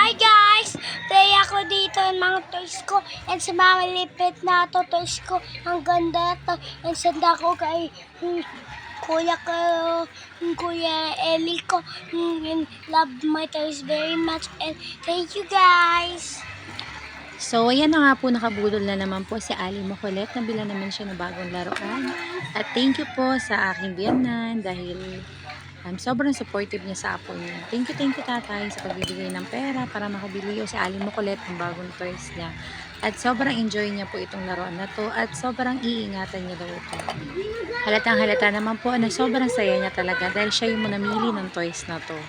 Hi guys! Play ako dito ng mga toys ko and sa mga lipit na to toys ko. Ang ganda to. And sanda ko kay Kuya Eli ko. And love my toys very much and thank you guys! So, ayan na nga po, nakabudol na naman po si Ali Makulet. Nabila naman siya ng bagong laruan. At thank you po sa aking biyanan dahil sobrang supportive niya sa apo niya. Thank you tatay sa pagbibigay ng pera para makabili si Ali Makulet ng bagong toys niya. At sobrang enjoy niya po itong laruan na to at sobrang iingatan niya daw ito. Halatang halata naman po na sobrang saya niya talaga dahil siya yung namili ng toys na to.